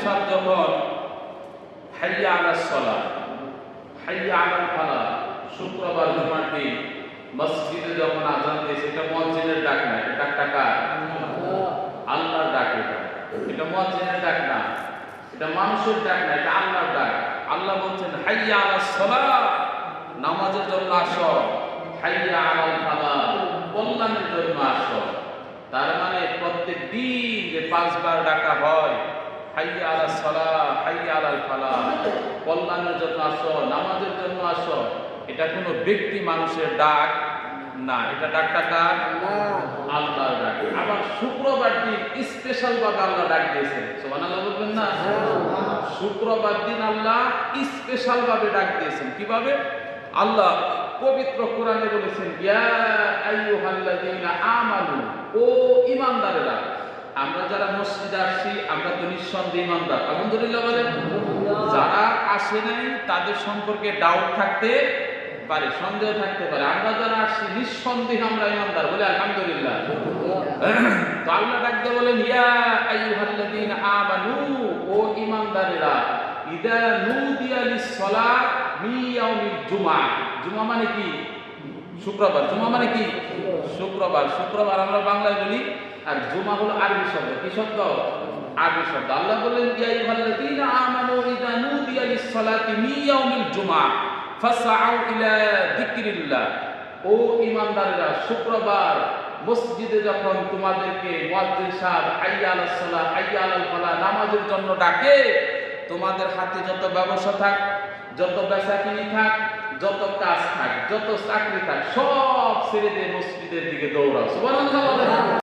সাহেব যখন হাইয়া আলাস সালাহ, হাইয়া আলাল ফালাহ, শুক্রবার জুমার দিন মসজিদে যখন আজান দিয়েছে, এটা মুয়াজ্জিনের ডাক না, এটা ডাকটা কার? আল্লাহর ডাক। এটা মুয়াজ্জিনের ডাক না, এটা মানুষের ডাক না, এটা আল্লাহর ডাক। আল্লাহ বলছেন হাইয়া আলাস সালাহ, নামাজের জন্য আসো। হাইয়া আলাল ফালাহ, কল্যাণের জন্য আসো। তার মানে প্রত্যেক দিন যে 5 বার ডাকা হয়, হাইয়া আলাস সালাহ, হাইয়া আলাল ফালাহ, কল্যাণের জন্য আসো, নামাজের জন্য আসো, এটা কোনো ব্যক্তি মানুষের ডাক না, এটা ডাকটা কার? আল্লাহর ডাক। আবার শুক্রবার দিন স্পেশাল ভাবে আল্লাহ ডাক দিয়েছেন, সুবহানাল্লাহ বলবেন না? শুক্রবার দিন আল্লাহ স্পেশাল ভাবে ডাক দিয়েছেন। কিভাবে? আল্লাহ পবিত্র কোরআনে বলেছেন, ইয়া আইয়ুহাল্লাযীনা আমানু, ও ঈমানদারেরা। আমরা যারা মসজিদে আসছি, আমরা তো নিঃসন্দেহে ঈমানদার, আলহামদুলিল্লাহ বলেন। যারা আসে নাই তাদের সম্পর্কে ডাউট থাকতে পারে, সন্দেহ থাকতে পারে। আমরা যারা আসছি নিঃসন্দেহে আমরা ঈমানদার, বলে আলহামদুলিল্লাহ। তো আল্লাহ ডাকতে বলেন, ইয়া আইয়ুহাল্লাযীনা আমানু, ও ঈমানদারেরা, ইদা নুদিয়া লিস-সালাহ মিন ইয়াউমিল জুমআ। জুমা মানে কি? শুক্রবার। জুমা মানে কি? শুক্রবার। শুক্রবার আমরা বাংলায় বলি, আর জুমা হলো আরবি শব্দ। কি শব্দ? আরবি শব্দ। আল্লাহ বলেন, ইয়া আইয়ুহাল্লাযীনা আমানু ইদা নুদিয়া লিস-সালাতি মিন ইয়াউমিল জুমআ ফাসআউ ইলা যিকরিল্লাহ। ও ঈমানদারেরা, শুক্রবার মসজিদে যখন তোমাদেরকে মুয়াজ্জিন সাহেব হাইয়া আলাস সালাহ, হাইয়া আলাল ফালাহ নামাজের জন্য ডাকে, তোমাদের হাতে যত ব্যবসা থাক, যত বেচাকিনি থাক, যত কাজ থাক, যত চাকরি থাক, সব ছেড়ে দিয়ে মসজিদের দিকে দৌড়াও। সুবহানাল্লাহ।